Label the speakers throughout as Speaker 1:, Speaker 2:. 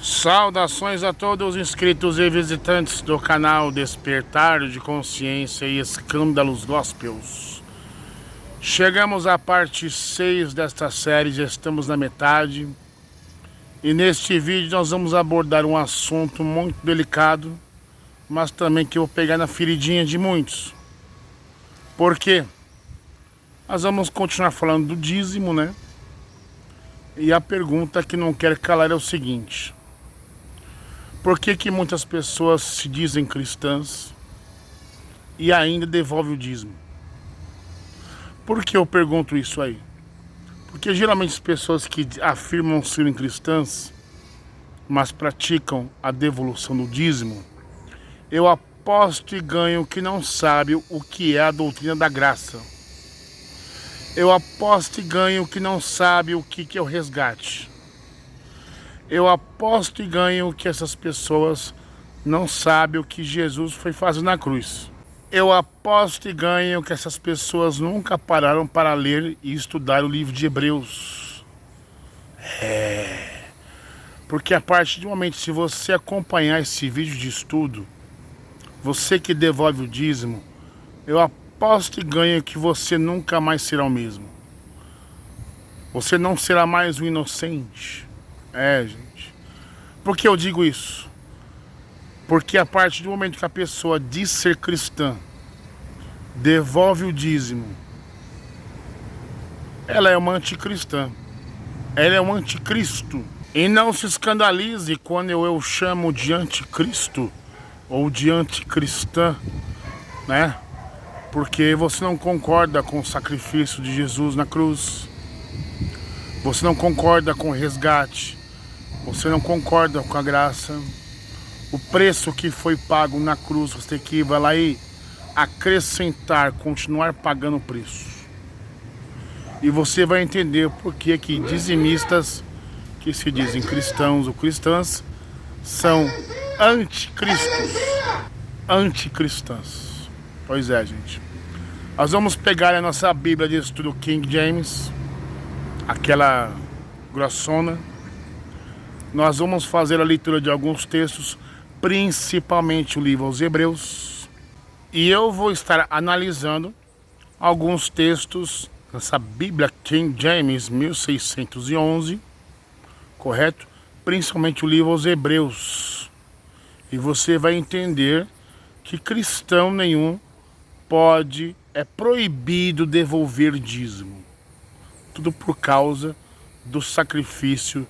Speaker 1: Saudações a todos os inscritos e visitantes do canal Despertar de Consciência e Escândalos Gospels. Chegamos à parte 6 desta série, já estamos na metade. E neste vídeo nós vamos abordar um assunto muito delicado, mas também que eu vou pegar na feridinha de muitos. Por quê? Nós vamos continuar falando do dízimo, né? E a pergunta que não quer calar é o seguinte: por que muitas pessoas se dizem cristãs e ainda devolvem o dízimo? Por que eu pergunto isso aí? Porque geralmente as pessoas que afirmam serem cristãs, mas praticam a devolução do dízimo, eu aposto e ganho que não sabe o que é a doutrina da graça. Eu aposto e ganho que não sabe o que é o resgate. Eu aposto e ganho que essas pessoas não sabem o que Jesus foi fazer na cruz. Eu aposto e ganho que essas pessoas nunca pararam para ler e estudar o livro de Hebreus. Porque a partir do momento, se você acompanhar esse vídeo de estudo, você que devolve o dízimo, eu aposto e ganho que você nunca mais será o mesmo. Você não será mais um inocente. Gente. Por que eu digo isso? Porque a partir do momento que a pessoa diz ser cristã, devolve o dízimo, ela é uma anticristã. Ela é um anticristo. E não se escandalize quando eu chamo de anticristo ou de anticristã, né? Porque você não concorda com o sacrifício de Jesus na cruz. Você não concorda com o resgate. Você não concorda com a graça. O preço que foi pago na cruz, você tem que ir lá e acrescentar, continuar pagando o preço. E você vai entender por que dizimistas que se dizem cristãos ou cristãs são anticristos, anticristãs. Pois é, gente. Nós vamos pegar a nossa Bíblia de estudo King James, aquela grossona. Nós vamos fazer a leitura de alguns textos, principalmente o livro aos Hebreus. E eu vou estar analisando alguns textos nessa Bíblia King James 1611, correto? Principalmente o livro aos Hebreus. E você vai entender que cristão nenhum é proibido devolver dízimo. Tudo por causa do sacrifício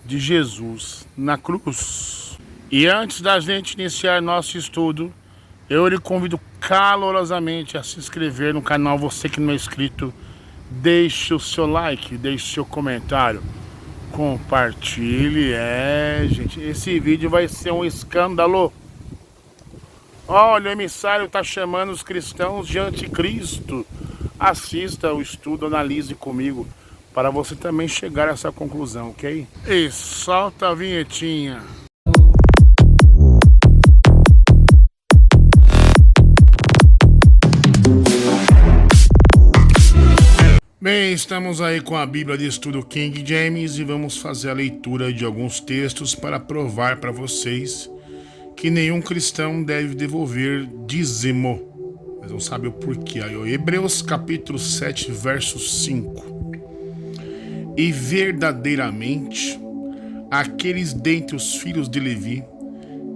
Speaker 1: de Jesus na cruz. E antes da gente iniciar nosso estudo, eu lhe convido calorosamente a se inscrever no canal. Você que não é inscrito, deixe o seu like, deixe o seu comentário, compartilhe. Gente, esse vídeo vai ser um escândalo. Olha, o emissário está chamando os cristãos de anticristo. Assista o estudo, analise comigo, para você também chegar a essa conclusão, ok? E solta a vinhetinha. Bem, estamos aí com a Bíblia de estudo King James e vamos fazer a leitura de alguns textos para provar para vocês que nenhum cristão deve devolver dízimo. Mas não sabe o porquê. Aí, Hebreus capítulo 7, verso 5. E verdadeiramente, aqueles dentre os filhos de Levi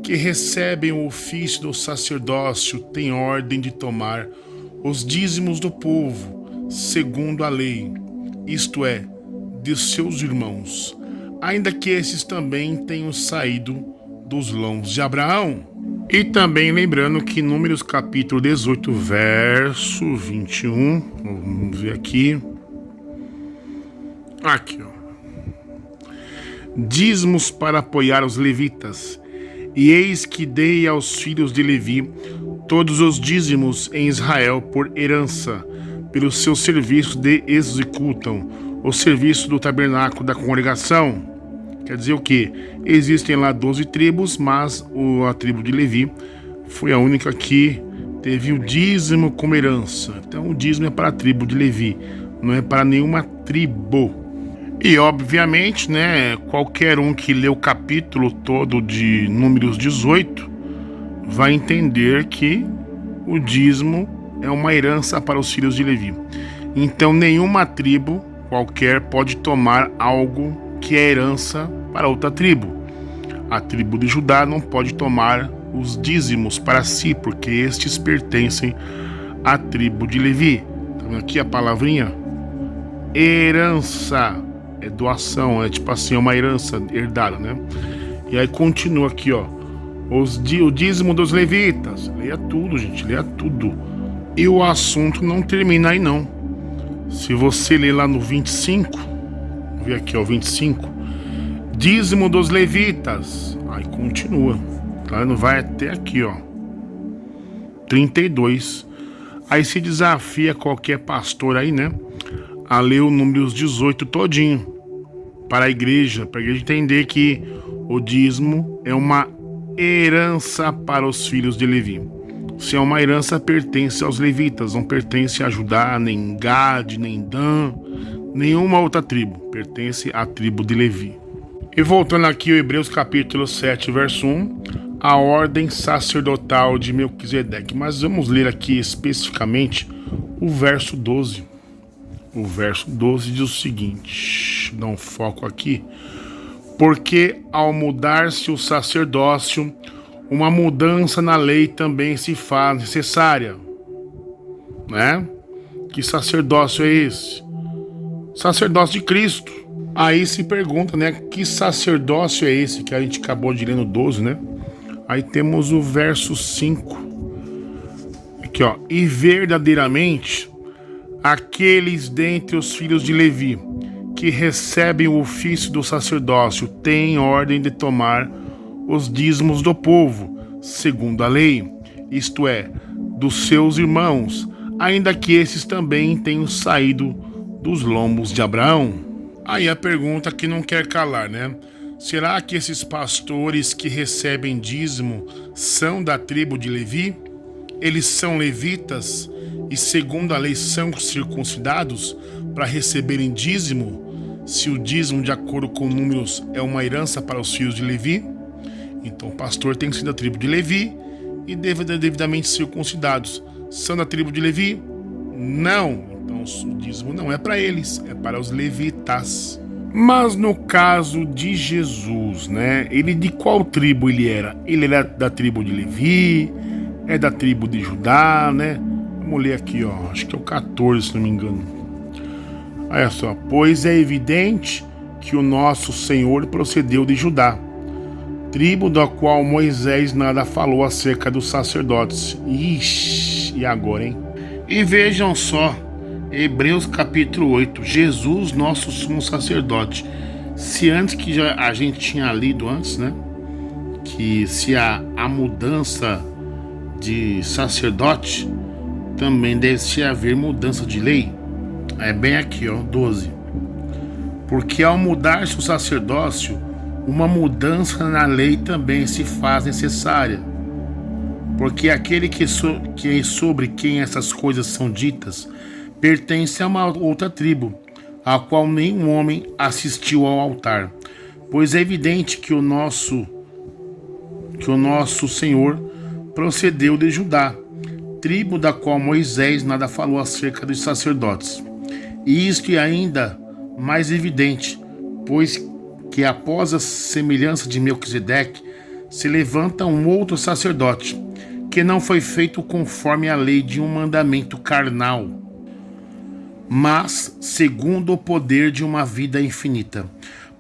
Speaker 1: que recebem o ofício do sacerdócio têm ordem de tomar os dízimos do povo, segundo a lei, isto é, de seus irmãos, ainda que esses também tenham saído dos lombos de Abraão. E também lembrando que Números capítulo 18, verso 21, vamos ver aqui, dízimos para apoiar os levitas. E eis que dei aos filhos de Levi todos os dízimos em Israel por herança, pelo seu serviço de executam o serviço do tabernáculo da congregação. Quer dizer o quê? Existem lá 12 tribos, mas a tribo de Levi foi a única que teve o dízimo como herança. Então o dízimo é para a tribo de Levi, não é para nenhuma tribo. E obviamente, né, qualquer um que lê o capítulo todo de Números 18 vai entender que o dízimo é uma herança para os filhos de Levi. Então nenhuma tribo qualquer pode tomar algo que é herança para outra tribo. A tribo de Judá não pode tomar os dízimos para si, porque estes pertencem à tribo de Levi. Tá vendo aqui a palavrinha? Herança. É doação, é tipo assim, é uma herança herdada, né? E aí continua aqui, ó. O dízimo dos levitas. Leia tudo, gente, leia tudo. E o assunto não termina aí, não. Se você ler lá no 25, vou ver aqui, ó, 25. Dízimo dos levitas. Aí continua. Tá? Não vai até aqui, ó. 32. Aí se desafia qualquer pastor aí, né? A ler o Números 18 todinho. Para a igreja entender que o dízimo é uma herança para os filhos de Levi. Se é uma herança, pertence aos levitas, não pertence a Judá, nem Gad, nem Dan, nenhuma outra tribo, pertence à tribo de Levi. E voltando aqui ao Hebreus capítulo 7, verso 1, a ordem sacerdotal de Melquisedeque. Mas vamos ler aqui especificamente o verso 12. O verso 12 diz o seguinte, dá um foco aqui. Porque ao mudar-se o sacerdócio, uma mudança na lei também se faz necessária. Né? Que sacerdócio é esse? Sacerdócio de Cristo. Aí se pergunta, né? Que sacerdócio é esse que a gente acabou de ler no 12, né? Aí temos o verso 5. Aqui, ó. E verdadeiramente aqueles dentre os filhos de Levi que recebem o ofício do sacerdócio têm ordem de tomar os dízimos do povo, segundo a lei, isto é, dos seus irmãos, ainda que esses também tenham saído dos lombos de Abraão. Aí a pergunta que não quer calar, né? Será que esses pastores que recebem dízimo são da tribo de Levi? Eles são levitas e, segundo a lei, são circuncidados para receberem dízimo, se o dízimo, de acordo com Números, é uma herança para os filhos de Levi? Então o pastor tem que ser da tribo de Levi e devidamente circuncidados. São da tribo de Levi? Não. Então o dízimo não é para eles, é para os levitas. Mas no caso de Jesus, né? Ele de qual tribo ele era? Ele era da tribo de Levi, é da tribo de Judá, né? Vamos ler aqui, ó. Acho que é o 14, se não me engano. Olha só. Pois é evidente que o nosso Senhor procedeu de Judá, tribo da qual Moisés nada falou acerca dos sacerdotes. Ixi, e agora, hein? E vejam só, Hebreus capítulo 8, Jesus, nosso sumo sacerdote. Se antes que a gente tinha lido antes, né? Que se a mudança de sacerdote, também deve-se haver mudança de lei. É bem aqui, ó, 12. Porque ao mudar-se o sacerdócio, uma mudança na lei também se faz necessária. Porque aquele que sobre quem essas coisas são ditas pertence a uma outra tribo, a qual nenhum homem assistiu ao altar. Pois é evidente que o nosso Senhor procedeu de Judá, tribo da qual Moisés nada falou acerca dos sacerdotes. E isto é ainda mais evidente, pois que após a semelhança de Melquisedeque se levanta um outro sacerdote, que não foi feito conforme a lei de um mandamento carnal, mas segundo o poder de uma vida infinita.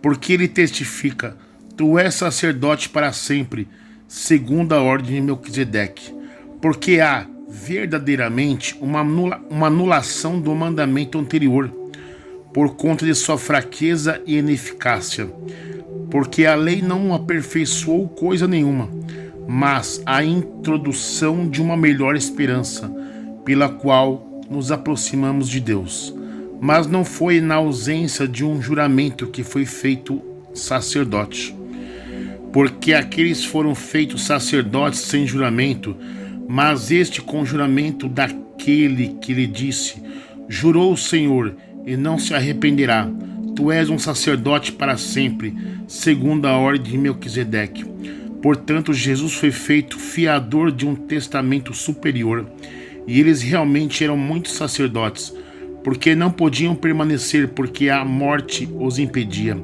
Speaker 1: Porque ele testifica: tu és sacerdote para sempre, segundo a ordem de Melquisedeque. Porque há verdadeiramente uma anulação do mandamento anterior, por conta de sua fraqueza e ineficácia. Porque a lei não aperfeiçoou coisa nenhuma, mas a introdução de uma melhor esperança, pela qual nos aproximamos de Deus. Mas não foi na ausência de um juramento que foi feito sacerdote. Porque aqueles foram feitos sacerdotes sem juramento, mas este com juramento daquele que lhe disse: jurou o Senhor e não se arrependerá. tu és um sacerdote para sempre, segundo a ordem de Melquisedeque. Portanto, Jesus foi feito fiador de um testamento superior, e eles realmente eram muitos sacerdotes, porque não podiam permanecer, porque a morte os impedia.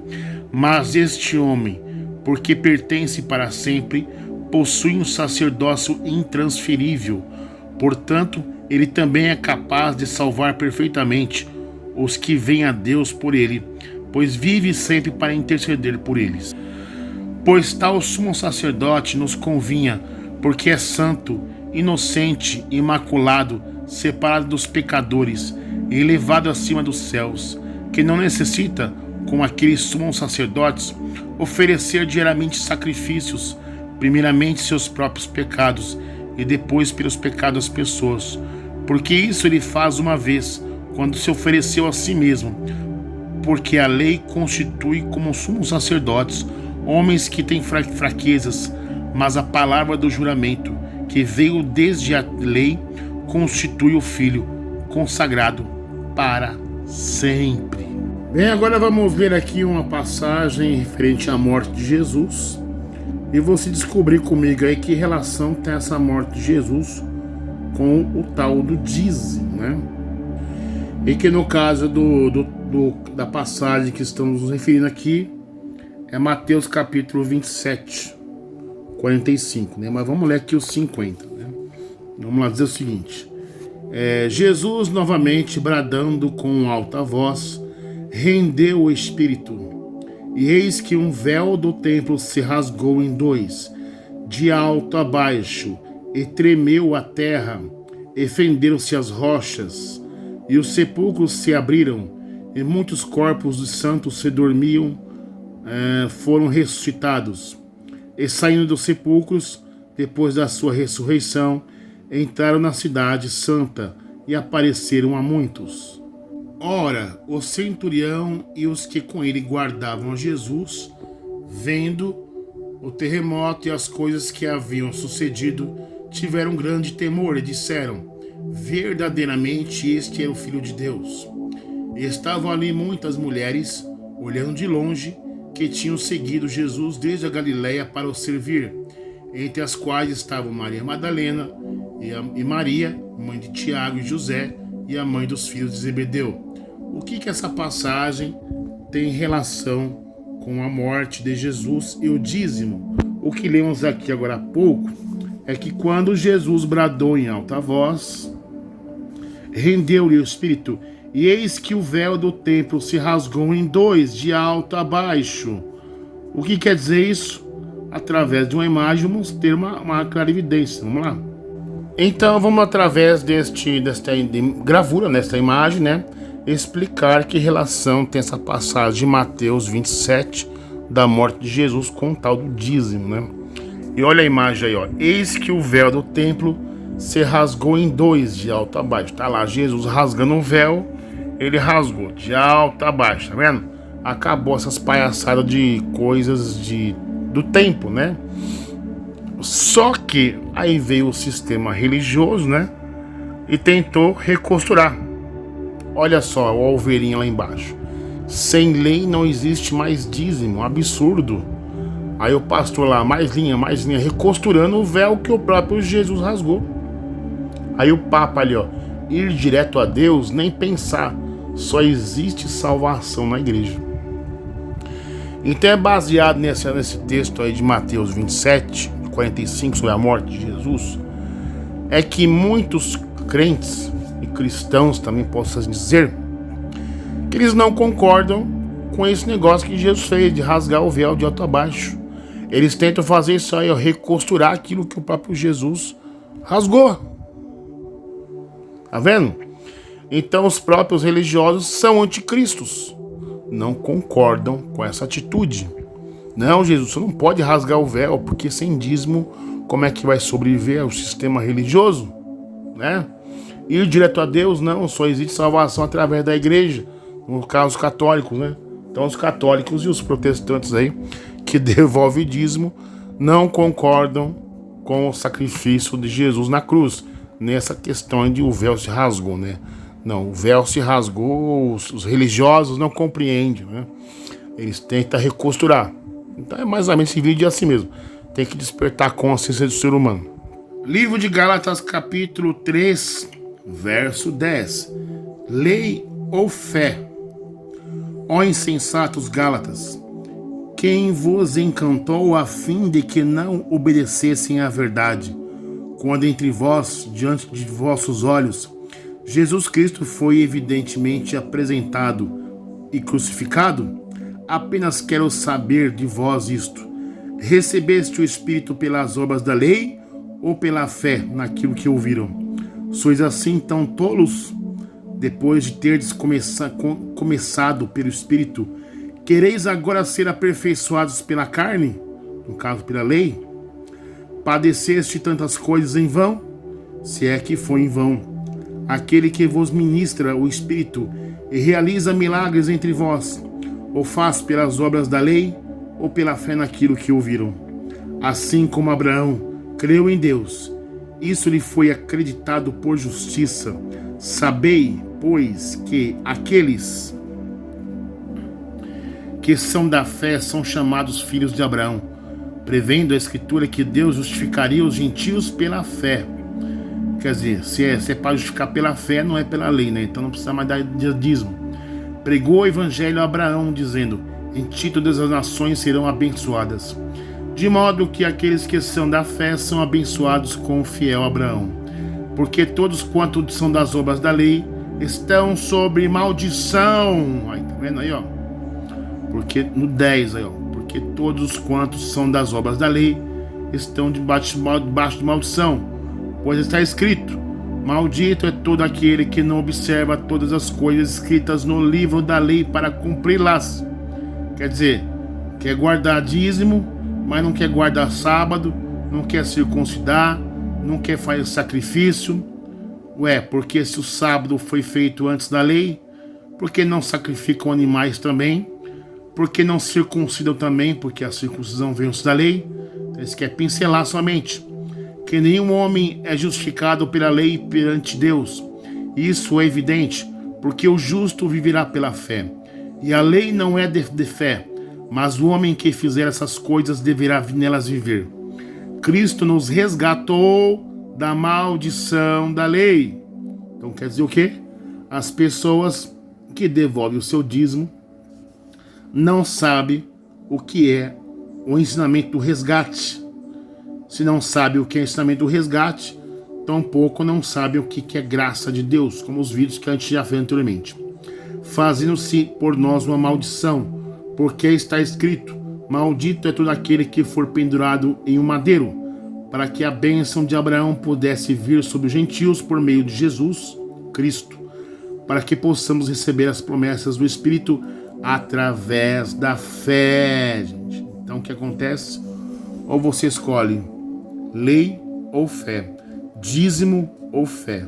Speaker 1: Mas este homem, porque pertence para sempre, possui um sacerdócio intransferível. Portanto, ele também é capaz de salvar perfeitamente os que vêm a Deus por ele, pois vive sempre para interceder por eles. Pois tal sumo sacerdote nos convinha, porque é santo, inocente, imaculado, separado dos pecadores, e elevado acima dos céus, que não necessita, como aqueles sumos sacerdotes, oferecer diariamente sacrifícios, primeiramente seus próprios pecados, e depois pelos pecados das pessoas, porque isso ele faz uma vez, quando se ofereceu a si mesmo, porque a lei constitui como sumos sacerdotes homens que têm fraquezas, mas a palavra do juramento, que veio desde a lei, constitui o Filho, consagrado para sempre. Bem, agora vamos ver aqui uma passagem referente à morte de Jesus, e você descobrir comigo aí que relação tem essa morte de Jesus com o tal do dízimo, né? E que no caso da passagem que estamos nos referindo aqui é Mateus capítulo 27, 45, né? Mas vamos ler aqui os 50, né? Vamos lá dizer o seguinte: Jesus novamente bradando com alta voz, rendeu o espírito, e eis que um véu do templo se rasgou em dois, de alto a baixo, e tremeu a terra, e fenderam-se as rochas, e os sepulcros se abriram, e muitos corpos dos santos que dormiam foram ressuscitados. E saindo dos sepulcros, depois da sua ressurreição, entraram na cidade santa e apareceram a muitos. Ora, o centurião e os que com ele guardavam Jesus, vendo o terremoto e as coisas que haviam sucedido, tiveram grande temor e disseram: verdadeiramente este é o Filho de Deus. E estavam ali muitas mulheres, olhando de longe, que tinham seguido Jesus desde a Galiléia para o servir, entre as quais estavam Maria Madalena e Maria, mãe de Tiago e José, e a mãe dos filhos de Zebedeu. O que essa passagem tem relação com a morte de Jesus e o dízimo? O que lemos aqui agora há pouco é que quando Jesus bradou em alta voz, rendeu-lhe o espírito, e eis que o véu do templo se rasgou em dois, de alto a baixo. O que quer dizer isso? Através de uma imagem vamos ter uma clarividência. Vamos lá. Então vamos, através desta gravura, nesta imagem, né, explicar que relação tem essa passagem de Mateus 27 da morte de Jesus com o tal do dízimo, né? E olha a imagem aí, ó. Eis que o véu do templo se rasgou em dois, de alto a baixo. Tá lá Jesus rasgando o véu, ele rasgou de alto a baixo, tá vendo? Acabou essas palhaçadas de coisas do tempo, né? Só que aí veio o sistema religioso, né? E tentou recosturar. Olha só, o alveirinho lá embaixo. Sem lei não existe mais dízimo, absurdo. Aí o pastor lá, mais linha, recosturando o véu que o próprio Jesus rasgou. Aí o Papa ali, ó, ir direto a Deus, nem pensar, só existe salvação na igreja. Então é baseado nesse texto aí de Mateus 27, 45, sobre a morte de Jesus, é que muitos crentes e cristãos também possam dizer que eles não concordam com esse negócio que Jesus fez de rasgar o véu de alto a baixo. Eles tentam fazer isso aí, ó, recosturar aquilo que o próprio Jesus rasgou. Tá vendo? Então os próprios religiosos são anticristos, não concordam com essa atitude. Não, Jesus, você não pode rasgar o véu, porque sem dízimo, como é que vai sobreviver ao sistema religioso? Né? Ir direto a Deus, não, só existe salvação através da igreja, no caso os católicos, né? Então os católicos e os protestantes aí, que devolvem dízimo, não concordam com o sacrifício de Jesus na cruz, nessa questão de o véu se rasgou, né? Não, o véu se rasgou, os religiosos não compreendem, né? Eles tentam recosturar. Então é mais ou menos esse vídeo é assim mesmo. Tem que despertar a consciência do ser humano. Livro de Gálatas, capítulo 3, verso 10. Lei ou fé? Ó insensatos Gálatas, quem vos encantou a fim de que não obedecessem à verdade, quando entre vós, diante de vossos olhos, Jesus Cristo foi evidentemente apresentado e crucificado? Apenas quero saber de vós isto: recebeste o Espírito pelas obras da lei ou pela fé naquilo que ouviram? Sois assim tão tolos? Depois de terdes começado pelo Espírito, quereis agora ser aperfeiçoados pela carne? No caso, pela lei? Padeceste tantas coisas em vão? Se é que foi em vão. Aquele que vos ministra o Espírito e realiza milagres entre vós, ou faz pelas obras da lei, ou pela fé naquilo que ouviram. Assim como Abraão creu em Deus, isso lhe foi acreditado por justiça. Sabei, pois, que aqueles que são da fé são chamados filhos de Abraão, prevendo a Escritura que Deus justificaria os gentios pela fé. Quer dizer, se é para justificar pela fé, não é pela lei, né? Então não precisa mais dar dízimo. Pregou o evangelho a Abraão, dizendo: em ti todas as nações serão abençoadas. De modo que aqueles que são da fé são abençoados com o fiel Abraão. Porque todos quanto são das obras da lei estão sob maldição. Aí, tá vendo aí, ó? Porque no 10 aí, ó. Porque todos quantos são das obras da lei estão debaixo de maldição. Pois está escrito: maldito é todo aquele que não observa todas as coisas escritas no livro da lei para cumpri-las. Quer dizer, quer guardar dízimo, mas não quer guardar sábado, não quer circuncidar, não quer fazer sacrifício. Ué, porque se o sábado foi feito antes da lei, por que não sacrificam animais também? Por que não circuncidam também? Porque a circuncisão veio antes da lei. Eles querem pincelar somente. Que nenhum homem é justificado pela lei perante Deus. Isso é evidente, porque o justo viverá pela fé. E a lei não é de fé, mas o homem que fizer essas coisas deverá nelas viver. Cristo nos resgatou da maldição da lei. Então quer dizer o quê? As pessoas que devolvem o seu dízimo não sabem o que é o ensinamento do resgate. Se não sabe o que é ensinamento do resgate, tampouco não sabe o que é graça de Deus, como os vídeos que a gente já fez anteriormente. Fazendo-se por nós uma maldição, porque está escrito: maldito é todo aquele que for pendurado em um madeiro, para que a bênção de Abraão pudesse vir sobre os gentios por meio de Jesus Cristo, para que possamos receber as promessas do Espírito através da fé, gente. Então o que acontece? Ou você escolhe lei ou fé, dízimo ou fé.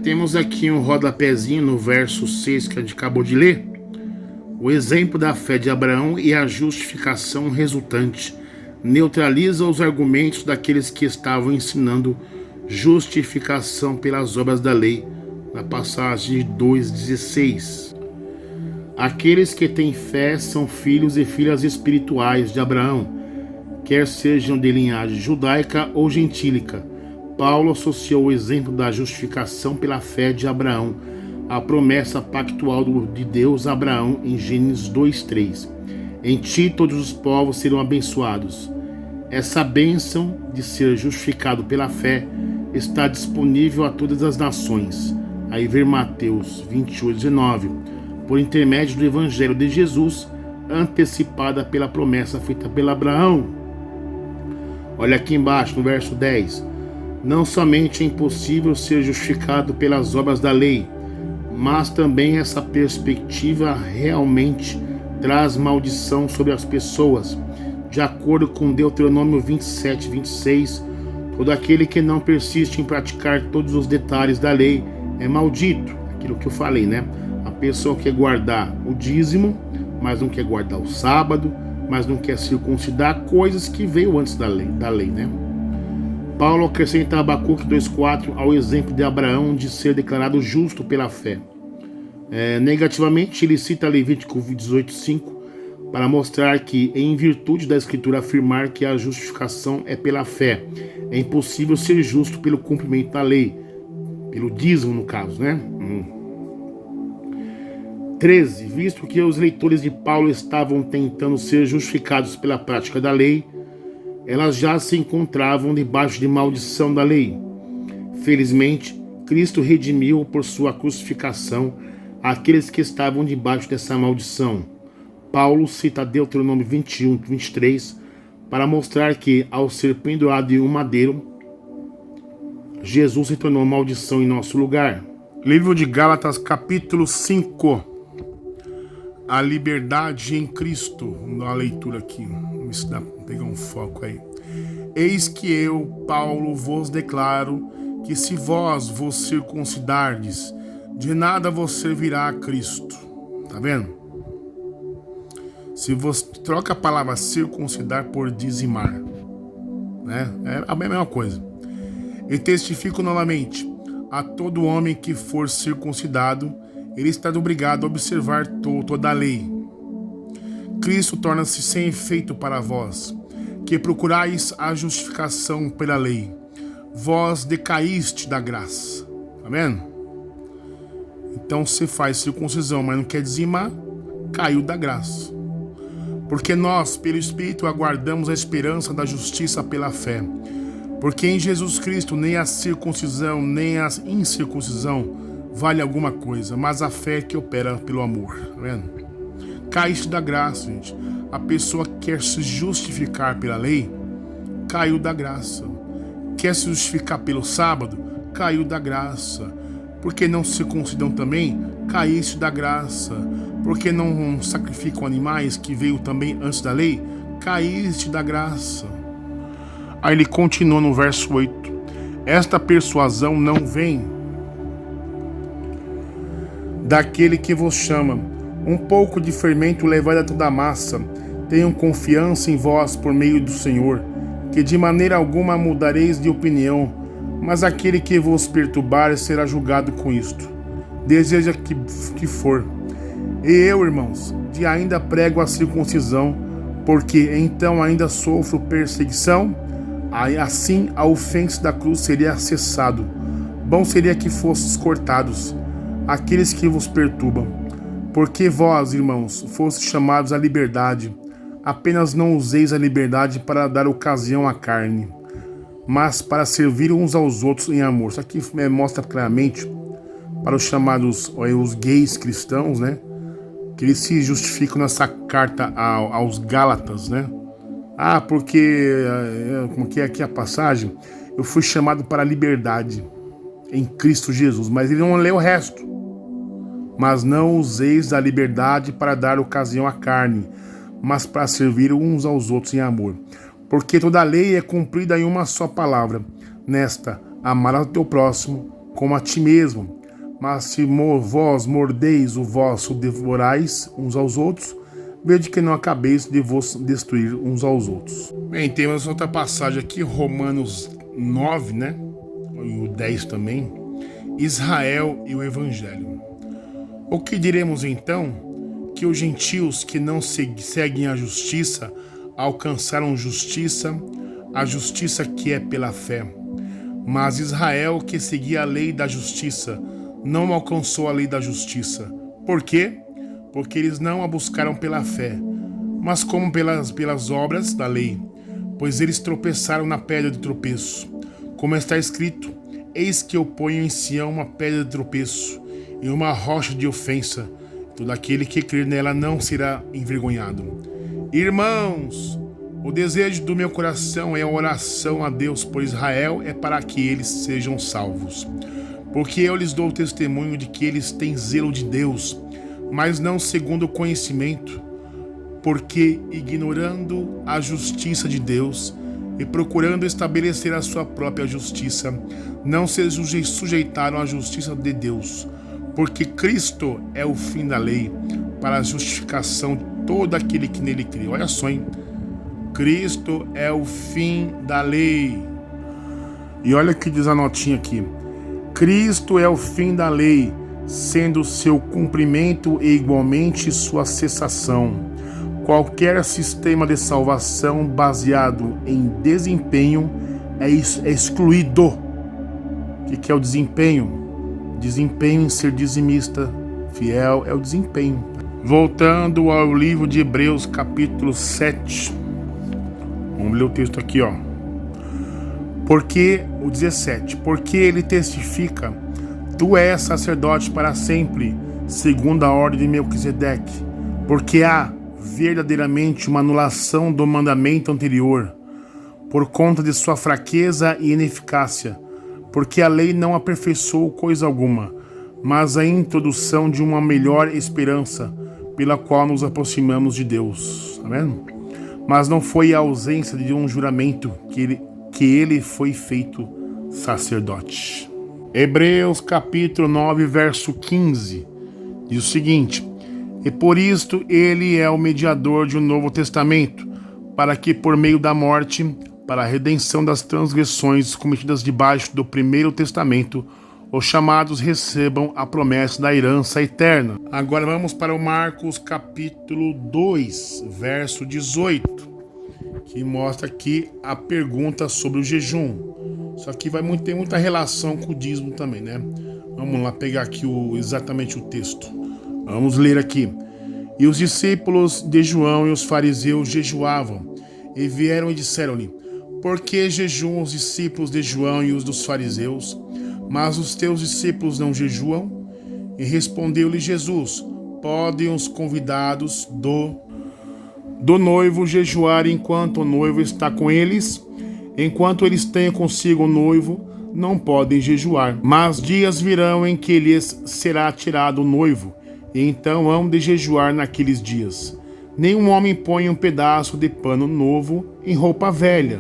Speaker 1: Temos aqui um rodapézinho no verso 6 que a gente acabou de ler. O exemplo da fé de Abraão e a justificação resultante neutraliza os argumentos daqueles que estavam ensinando justificação pelas obras da lei, na passagem de 2,16. Aqueles que têm fé são filhos e filhas espirituais de Abraão, quer sejam de linhagem judaica ou gentílica. Paulo associou o exemplo da justificação pela fé de Abraão à promessa pactual de Deus a Abraão em Gênesis 2:3. Em ti todos os povos serão abençoados. Essa bênção de ser justificado pela fé está disponível a todas as nações. Aí vem Mateus 28:19, por intermédio do Evangelho de Jesus, antecipada pela promessa feita pelo Abraão. Olha aqui embaixo no verso 10. Não somente é impossível ser justificado pelas obras da lei, mas também essa perspectiva realmente traz maldição sobre as pessoas. De acordo com Deuteronômio 27:26, todo aquele que não persiste em praticar todos os detalhes da lei é maldito. Aquilo que eu falei, né? A pessoa quer guardar o dízimo, mas não quer guardar o sábado, mas não quer circuncidar, coisas que veio antes da lei, né? Paulo acrescenta Abacuque 2,4 ao exemplo de Abraão de ser declarado justo pela fé. Negativamente, ele cita Levítico 18,5 para mostrar que, em virtude da Escritura afirmar que a justificação é pela fé, é impossível ser justo pelo cumprimento da lei, pelo dízimo no caso, né? 13. Visto que os leitores de Paulo estavam tentando ser justificados pela prática da lei, elas já se encontravam debaixo de maldição da lei. Felizmente, Cristo redimiu por sua crucificação aqueles que estavam debaixo dessa maldição. Paulo cita Deuteronômio 21, 23 para mostrar que, ao ser pendurado em um madeiro, Jesus se tornou maldição em nosso lugar. Livro de Gálatas, capítulo 5. A liberdade em Cristo. Vamos dar uma leitura aqui. Vamos ver se dá para pegar um foco aí. Eis que eu, Paulo, vos declaro que se vós vos circuncidardes, de nada vos servirá a Cristo. Tá vendo? Se você troca a palavra circuncidar por dizimar, né? É a mesma coisa. E testifico novamente: a todo homem que for circuncidado, ele está obrigado a observar toda a lei. Cristo torna-se sem efeito para vós, que procurais a justificação pela lei. Vós decaíste da graça. Tá vendo? Então você faz circuncisão, mas não quer dizimar, caiu da graça. Porque nós, pelo Espírito, aguardamos a esperança da justiça pela fé. Porque em Jesus Cristo nem a circuncisão, nem a incircuncisão vale alguma coisa, mas a fé que opera pelo amor. Tá vendo? Caíste da graça, gente. A pessoa quer se justificar pela lei, caiu da graça. Quer se justificar pelo sábado, caiu da graça. Porque não circuncidam também, caíste da graça. Porque não sacrificam animais, que veio também antes da lei, caíste da graça. Aí ele continua no verso 8. Esta persuasão não vem daquele que vos chama. Um pouco de fermento levai a toda a massa. Tenham confiança em vós por meio do Senhor, que de maneira alguma mudareis de opinião, mas aquele que vos perturbar será julgado com isto. Deseja que for. E eu, irmãos, de ainda prego a circuncisão, porque então ainda sofro perseguição. Assim a ofensa da cruz seria cessado. Bom seria que fosses cortados, aqueles que vos perturbam. Porque vós, irmãos, fostes chamados à liberdade. Apenas não useis a liberdade para dar ocasião à carne, mas para servir uns aos outros em amor. Isso aqui mostra claramente para os chamados os gays cristãos, né? Que eles se justificam nessa carta aos Gálatas, né? Porque, como que é aqui a passagem, eu fui chamado para a liberdade em Cristo Jesus, mas ele não lê o resto. Mas não useis a liberdade para dar ocasião à carne, mas para servir uns aos outros em amor. Porque toda a lei é cumprida em uma só palavra, nesta: amar ao teu próximo como a ti mesmo. Mas se vós mordeis o vosso, devorais uns aos outros, vede que não acabeis de vos destruir uns aos outros. Bem, temos outra passagem aqui, Romanos 9, né? E o 10 também. Israel e o Evangelho. O que diremos então? Que os gentios que não seguem a justiça alcançaram justiça, a justiça que é pela fé. Mas Israel, que seguia a lei da justiça, não alcançou a lei da justiça. Por quê? Porque eles não a buscaram pela fé, mas como pelas obras da lei, pois eles tropeçaram na pedra de tropeço. Como está escrito: eis que eu ponho em Sião uma pedra de tropeço e uma rocha de ofensa. Todo aquele que crer nela não será envergonhado. Irmãos, o desejo do meu coração é a oração a Deus por Israel, é para que eles sejam salvos. Porque eu lhes dou testemunho de que eles têm zelo de Deus, mas não segundo o conhecimento, porque ignorando a justiça de Deus e procurando estabelecer a sua própria justiça, não se sujeitaram à justiça de Deus, porque Cristo é o fim da lei, para a justificação de todo aquele que nele crê. Olha só, hein? Cristo é o fim da lei. E olha o que diz a notinha aqui. Cristo é o fim da lei, sendo seu cumprimento e igualmente sua cessação. Qualquer sistema de salvação baseado em desempenho é excluído. O que é o desempenho? Desempenho em ser dizimista fiel é o desempenho. Voltando ao livro de Hebreus, capítulo 7. Vamos ler o texto aqui, ó. Porque, o 17, porque ele testifica, tu és sacerdote para sempre, segundo a ordem de Melquisedeque, porque há verdadeiramente uma anulação do mandamento anterior, por conta de sua fraqueza e ineficácia, porque a lei não aperfeiçoou coisa alguma, mas a introdução de uma melhor esperança, pela qual nos aproximamos de Deus. Amém? Mas não foi a ausência de um juramento que ele foi feito sacerdote. Hebreus capítulo 9, verso 15, diz o seguinte: e por isto ele é o mediador de um novo testamento, para que por meio da morte, para a redenção das transgressões cometidas debaixo do primeiro testamento, os chamados recebam a promessa da herança eterna. Agora vamos para o Marcos capítulo 2, verso 18, que mostra aqui a pergunta sobre o jejum. Só que vai ter muita relação com o dízimo também, né? Vamos lá pegar aqui exatamente o texto. Vamos ler aqui. E os discípulos de João e os fariseus jejuavam, e vieram e disseram-lhe: por que jejuam os discípulos de João e os dos fariseus, mas os teus discípulos não jejuam? E respondeu-lhe Jesus: podem os convidados do noivo jejuar enquanto o noivo está com eles? Enquanto eles têm consigo o noivo, não podem jejuar. Mas dias virão em que lhes será tirado o noivo, e então hão de jejuar naqueles dias. Nenhum homem põe um pedaço de pano novo em roupa velha.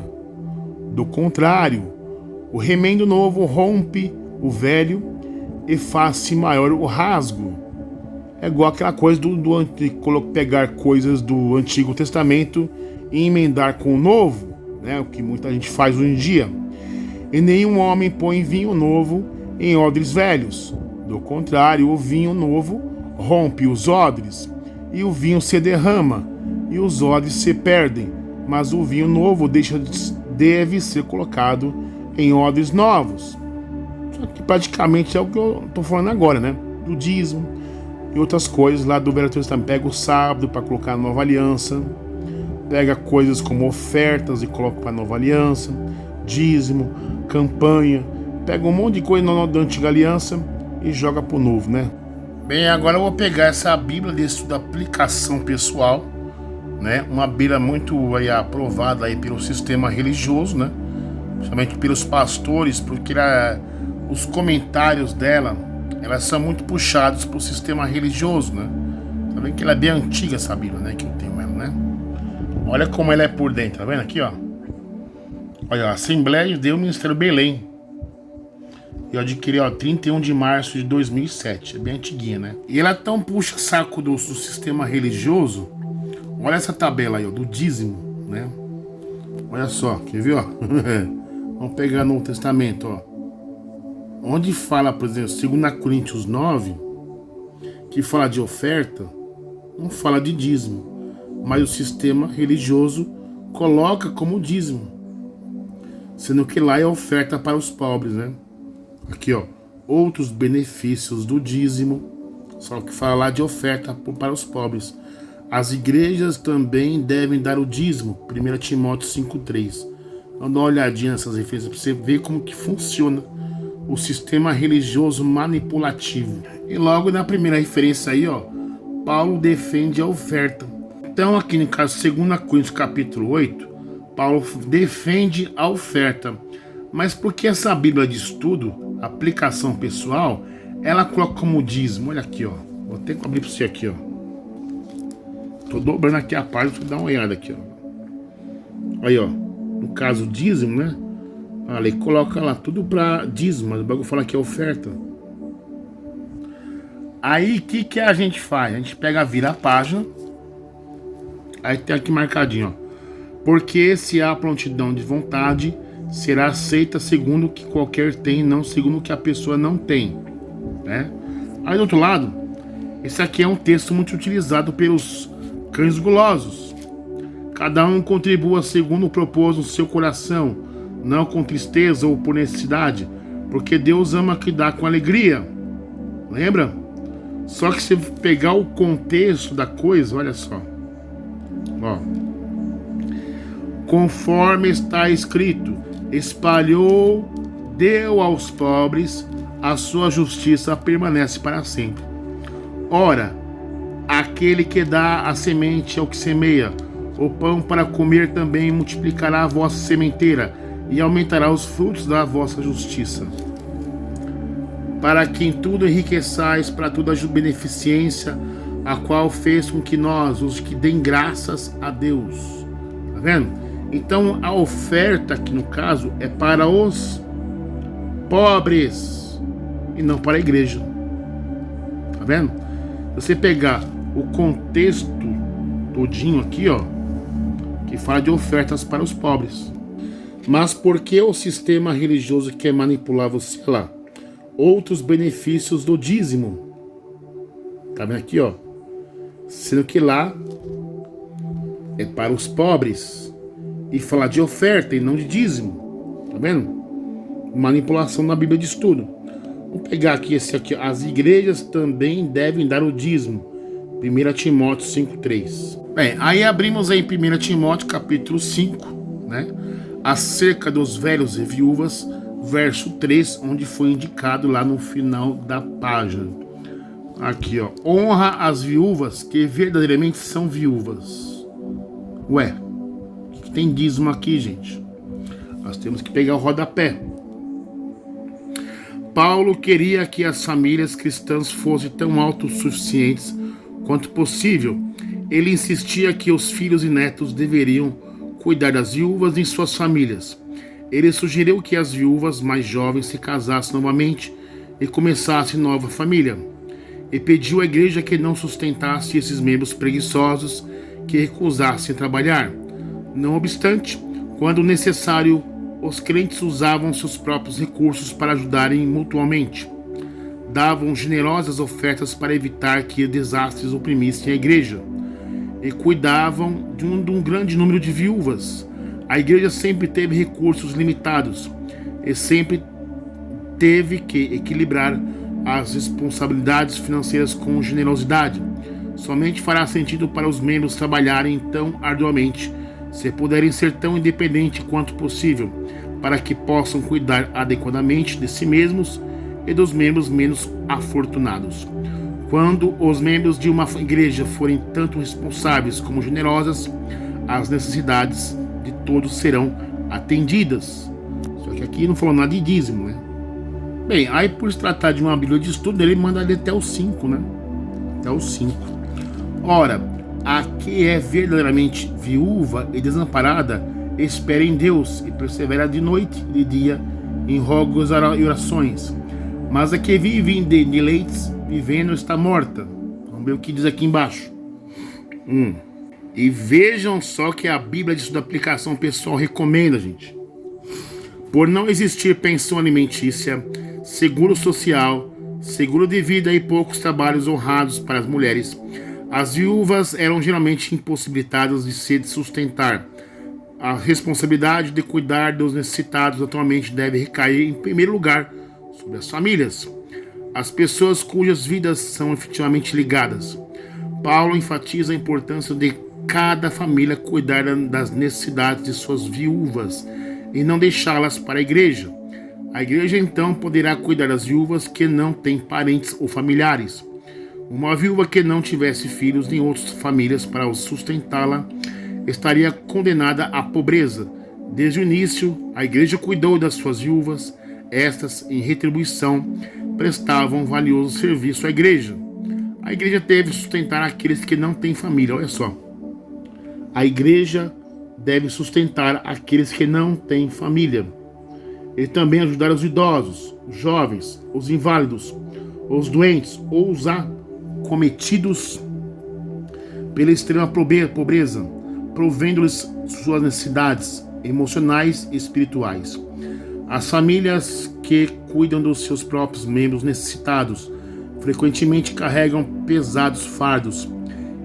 Speaker 1: Do contrário, o remendo novo rompe o velho e faz-se maior o rasgo. É igual aquela coisa de pegar coisas do Antigo Testamento e emendar com o Novo, né? O que muita gente faz hoje em dia. E nenhum homem põe vinho novo em odres velhos. Do contrário, o vinho novo rompe os odres, e o vinho se derrama, e os odres se perdem. Mas o vinho novo deve ser colocado em odres novos. Só que praticamente é o que eu estou falando agora, né? Do dízimo e outras coisas lá do Velho Testamento. Pega o sábado para colocar na nova aliança, pega coisas como ofertas e coloca para a nova aliança, dízimo, campanha, pega um monte de coisa da antiga aliança e joga para o novo, né? Bem, agora eu vou pegar essa Bíblia de estudo aplicação pessoal, né? Uma Bíblia muito aí, aprovada aí pelo sistema religioso, né? Principalmente pelos pastores, porque os comentários dela, elas são muito puxados para o sistema religioso, né? Tá vendo que ela é bem antiga, essa Bíblia, né? Que eu tenho ela, né? Olha como ela é por dentro, tá vendo aqui, ó? Olha, Assembleia de Deus, Ministério Belém. Eu adquiri, ó, 31 de março de 2007. É bem antiguinha, né? E ela tão puxa saco do sistema religioso. Olha essa tabela aí, ó, do dízimo, né? Olha só, quer ver, ó? Vamos pegar no Testamento, ó. Onde fala, por exemplo, 2 Coríntios 9, que fala de oferta, não fala de dízimo. Mas o sistema religioso coloca como dízimo. Sendo que lá é oferta para os pobres, né? Aqui, ó, outros benefícios do dízimo, só que fala lá de oferta para os pobres. As igrejas também devem dar o dízimo, 1 Timóteo 5,3. Então dá uma olhadinha nessas referências para você ver como que funciona o sistema religioso manipulativo. E logo na primeira referência aí, ó, Paulo defende a oferta. Então aqui no caso 2 Coríntios capítulo 8, Paulo defende a oferta. Mas por que essa Bíblia de estudo, aplicação pessoal, ela coloca como dízimo? Olha aqui, ó. Vou ter que abrir para você aqui, ó. Tô dobrando aqui a página para dar uma olhada aqui, ó. Aí, ó. No caso, dízimo, né? Olha, ele coloca lá tudo para dízimo, mas o bagulho fala que é oferta. Aí, o que a gente faz? A gente pega, vira a página. Aí tem aqui marcadinho, ó. Porque se há prontidão de vontade, será aceita segundo o que qualquer tem, não segundo o que a pessoa não tem, né? Aí do outro lado, esse aqui é um texto muito utilizado pelos cães gulosos. Cada um contribua segundo o propôs no seu coração, não com tristeza ou por necessidade, porque Deus ama que dá com alegria. Lembra? Só que se pegar o contexto da coisa, olha só. Ó. Conforme está escrito, espalhou, deu aos pobres, a sua justiça permanece para sempre. Ora, aquele que dá a semente ao que semeia, o pão para comer também multiplicará a vossa sementeira e aumentará os frutos da vossa justiça. Para que em tudo enriqueçais para toda a beneficência, a qual fez com que nós, os que dêem graças a Deus. Tá vendo? Então a oferta aqui no caso é para os pobres e não para a igreja. Tá vendo? Se você pegar o contexto todinho aqui, ó, que fala de ofertas para os pobres. Mas por que o sistema religioso quer manipular você lá? Outros benefícios do dízimo. Tá vendo aqui, ó? Sendo que lá é para os pobres. E falar de oferta e não de dízimo. Tá vendo? Manipulação na Bíblia de estudo. Vamos pegar aqui esse aqui. As igrejas também devem dar o dízimo. 1 Timóteo 5:3. Bem, aí abrimos aí 1 Timóteo capítulo 5, né? Acerca dos velhos e viúvas, verso 3, onde foi indicado lá no final da página. Aqui, ó. Honra as viúvas que verdadeiramente são viúvas. Ué, o que tem dízimo aqui, gente? Nós temos que pegar o rodapé. Paulo queria que as famílias cristãs fossem tão autossuficientes quanto possível. Ele insistia que os filhos e netos deveriam cuidar das viúvas em suas famílias. Ele sugeriu que as viúvas mais jovens se casassem novamente e começassem nova família. E pediu à igreja que não sustentasse esses membros preguiçosos que recusassem trabalhar. Não obstante, quando necessário, os crentes usavam seus próprios recursos para ajudarem mutuamente. Davam generosas ofertas para evitar que desastres oprimissem a igreja. E cuidavam de um grande número de viúvas. A igreja sempre teve recursos limitados e sempre teve que equilibrar as responsabilidades financeiras com generosidade. Somente fará sentido para os membros trabalharem tão arduamente, se puderem ser tão independentes quanto possível, para que possam cuidar adequadamente de si mesmos e dos membros menos afortunados. Quando os membros de uma igreja forem tanto responsáveis como generosas, as necessidades de todos serão atendidas. Só que aqui não falou nada de dízimo, né? Bem, aí por se tratar de uma Bíblia de estudo, ele manda ali até o 5, né? Até o 5. Ora, a que é verdadeiramente viúva e desamparada, espera em Deus e persevera de noite e de dia em rogos e orações. Mas a que vive de deleites, vivendo, está morta. Vamos ver o que diz aqui embaixo. E vejam só que a Bíblia de estudo de aplicação pessoal recomenda, gente. Por não existir pensão alimentícia, seguro social, seguro de vida e poucos trabalhos honrados para as mulheres, as viúvas eram geralmente impossibilitadas de se sustentar. A responsabilidade de cuidar dos necessitados atualmente deve recair em primeiro lugar sobre as famílias, as pessoas cujas vidas são efetivamente ligadas. Paulo enfatiza a importância de cada família cuidar das necessidades de suas viúvas e não deixá-las para a igreja. A igreja então poderá cuidar das viúvas que não têm parentes ou familiares. Uma viúva que não tivesse filhos nem outras famílias para sustentá-la estaria condenada à pobreza. Desde o início, a igreja cuidou das suas viúvas. Estas, em retribuição, prestavam valioso serviço à igreja. A igreja deve sustentar aqueles que não têm família. Olha só. A igreja deve sustentar aqueles que não têm família. E também ajudar os idosos, os jovens, os inválidos, os doentes ou os acometidos pela extrema pobreza, provendo-lhes suas necessidades emocionais e espirituais. As famílias que cuidam dos seus próprios membros necessitados frequentemente carregam pesados fardos.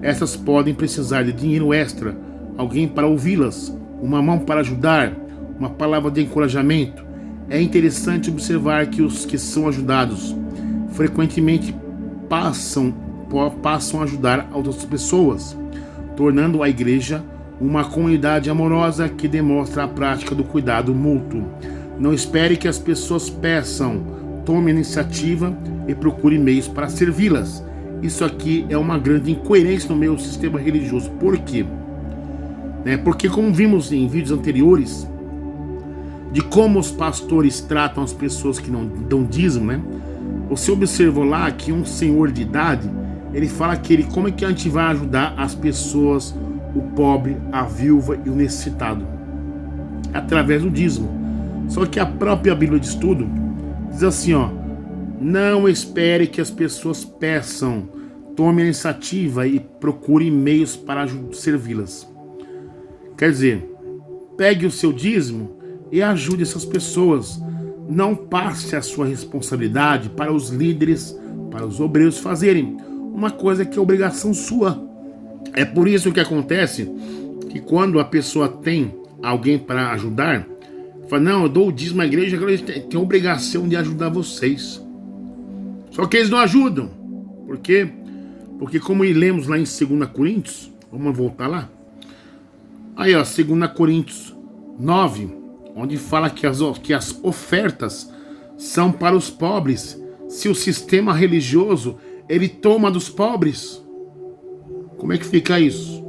Speaker 1: Essas podem precisar de dinheiro extra, alguém para ouvi-las, uma mão para ajudar, uma palavra de encorajamento. É interessante observar que os que são ajudados frequentemente passam a ajudar outras pessoas, tornando a igreja uma comunidade amorosa que demonstra a prática do cuidado mútuo. Não espere que as pessoas peçam, tome a iniciativa e procure meios para servi-las. Isso aqui é uma grande incoerência no meu sistema religioso. Por quê? Porque, como vimos em vídeos anteriores, de como os pastores tratam as pessoas que não dão dízimo, Você observou lá que um senhor de idade, ele fala que como é que a gente vai ajudar as pessoas, o pobre, a viúva e o necessitado? Através do dízimo. Só que a própria Bíblia de Estudo diz assim, não espere que as pessoas peçam, tome a iniciativa e procure meios para servi-las. Quer dizer, pegue o seu dízimo e ajude essas pessoas. Não passe a sua responsabilidade para os líderes, para os obreiros fazerem uma coisa que é obrigação sua. É por isso que acontece que quando a pessoa tem alguém para ajudar, fala, não, eu dou o dízimo à igreja, agora eles têm a obrigação de ajudar vocês. Só que eles não ajudam. Por quê? Porque como lemos lá em 2 Coríntios, vamos voltar lá. Aí, 2 Coríntios 9, onde fala que as ofertas são para os pobres. Se o sistema religioso, ele toma dos pobres, como é que fica isso?